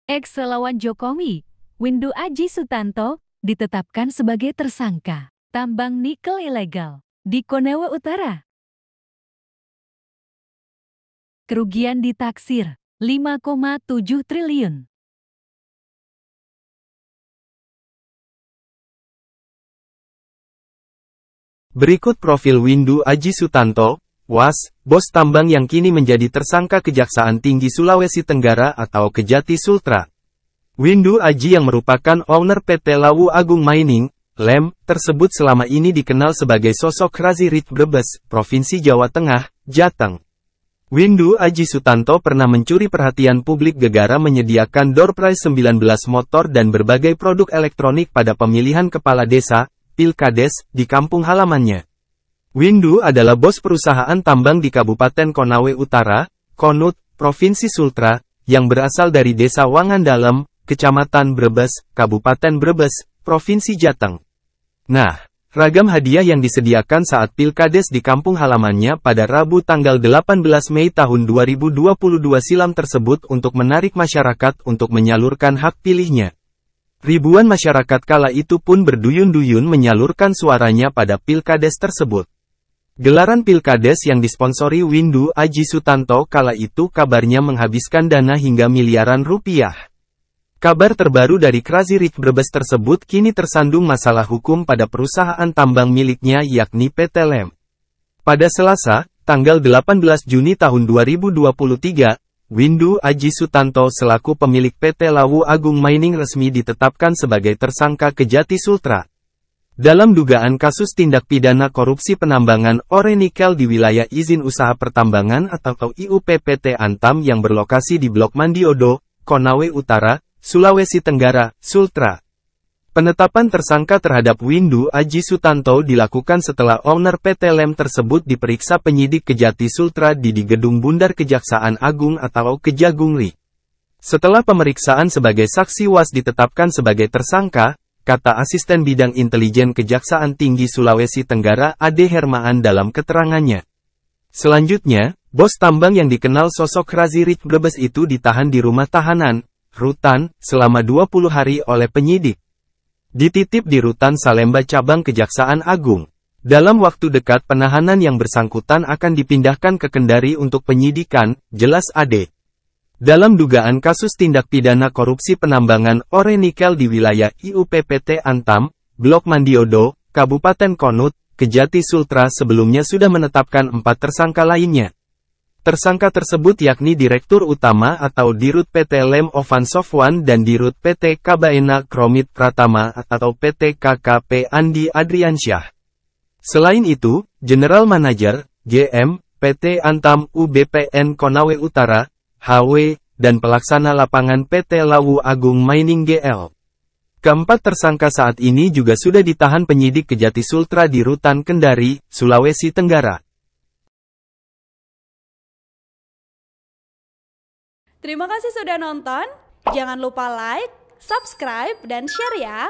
Ex-relawan Jokowi, Windu Aji Sutanto, ditetapkan sebagai tersangka tambang nikel ilegal di Konawe Utara. Kerugian ditaksir 5,7 triliun. Berikut profil Windu Aji Sutanto, WAS, bos tambang yang kini menjadi tersangka Kejaksaan Tinggi Sulawesi Tenggara atau Kejati Sultra. Windu Aji yang merupakan owner PT Lawu Agung Mining, LEM, tersebut selama ini dikenal sebagai sosok Razi Rit Brebes, Provinsi Jawa Tengah, Jateng. Windu Aji Sutanto pernah mencuri perhatian publik gegara menyediakan door prize 19 motor dan berbagai produk elektronik pada pemilihan kepala desa, Pilkades, di kampung halamannya. Windu adalah bos perusahaan tambang di Kabupaten Konawe Utara, Konut, Provinsi Sultra, yang berasal dari Desa Wangandalem, Kecamatan Brebes, Kabupaten Brebes, Provinsi Jateng. Nah, ragam hadiah yang disediakan saat Pilkades di kampung halamannya pada Rabu tanggal 18 Mei tahun 2022 silam tersebut untuk menarik masyarakat untuk menyalurkan hak pilihnya. Ribuan masyarakat kala itu pun berduyun-duyun menyalurkan suaranya pada Pilkades tersebut. Gelaran Pilkades yang disponsori Windu Aji Sutanto kala itu kabarnya menghabiskan dana hingga miliaran rupiah. Kabar terbaru dari Razi Rit Brebes tersebut kini tersandung masalah hukum pada perusahaan tambang miliknya yakni PT LEM. Pada Selasa, tanggal 18 Juni tahun 2023, Windu Aji Sutanto selaku pemilik PT Lawu Agung Mining resmi ditetapkan sebagai tersangka Kejati Sultra. Dalam dugaan kasus tindak pidana korupsi penambangan ore nikel di wilayah izin usaha pertambangan atau IUPPT Antam yang berlokasi di Blok Mandiodo, Konawe Utara, Sulawesi Tenggara, Sultra. Penetapan tersangka terhadap Windu Aji Sutanto dilakukan setelah owner PT LEM tersebut diperiksa penyidik Kejati Sultra di Gedung Bundar Kejaksaan Agung atau Kejagungri. Setelah pemeriksaan sebagai saksi WAS ditetapkan sebagai tersangka, kata Asisten Bidang Intelijen Kejaksaan Tinggi Sulawesi Tenggara Ade Hermaan dalam keterangannya. Selanjutnya, bos tambang yang dikenal sosok Razi Rit Brebes itu ditahan di rumah tahanan, Rutan, selama 20 hari oleh penyidik. Dititip di Rutan Salemba Cabang Kejaksaan Agung. Dalam waktu dekat penahanan yang bersangkutan akan dipindahkan ke Kendari untuk penyidikan, jelas Ade. Dalam dugaan kasus tindak pidana korupsi penambangan ore nikel di wilayah IUPPT Antam, Blok Mandiodo, Kabupaten Konut, Kejati Sultra sebelumnya sudah menetapkan 4 tersangka lainnya. Tersangka tersebut yakni Direktur Utama atau Dirut PT LEM Ovan Sofwan dan Dirut PT Kabaena Kromit Pratama atau PT KKP Andi Adriansyah. Selain itu, General Manager, GM, PT Antam UBPN Konawe Utara, HW, dan pelaksana lapangan PT Lawu Agung Mining GL. Keempat tersangka saat ini juga sudah ditahan penyidik Kejati Sultra di Rutan Kendari, Sulawesi Tenggara. Terima kasih sudah nonton, jangan lupa like, subscribe, dan share ya!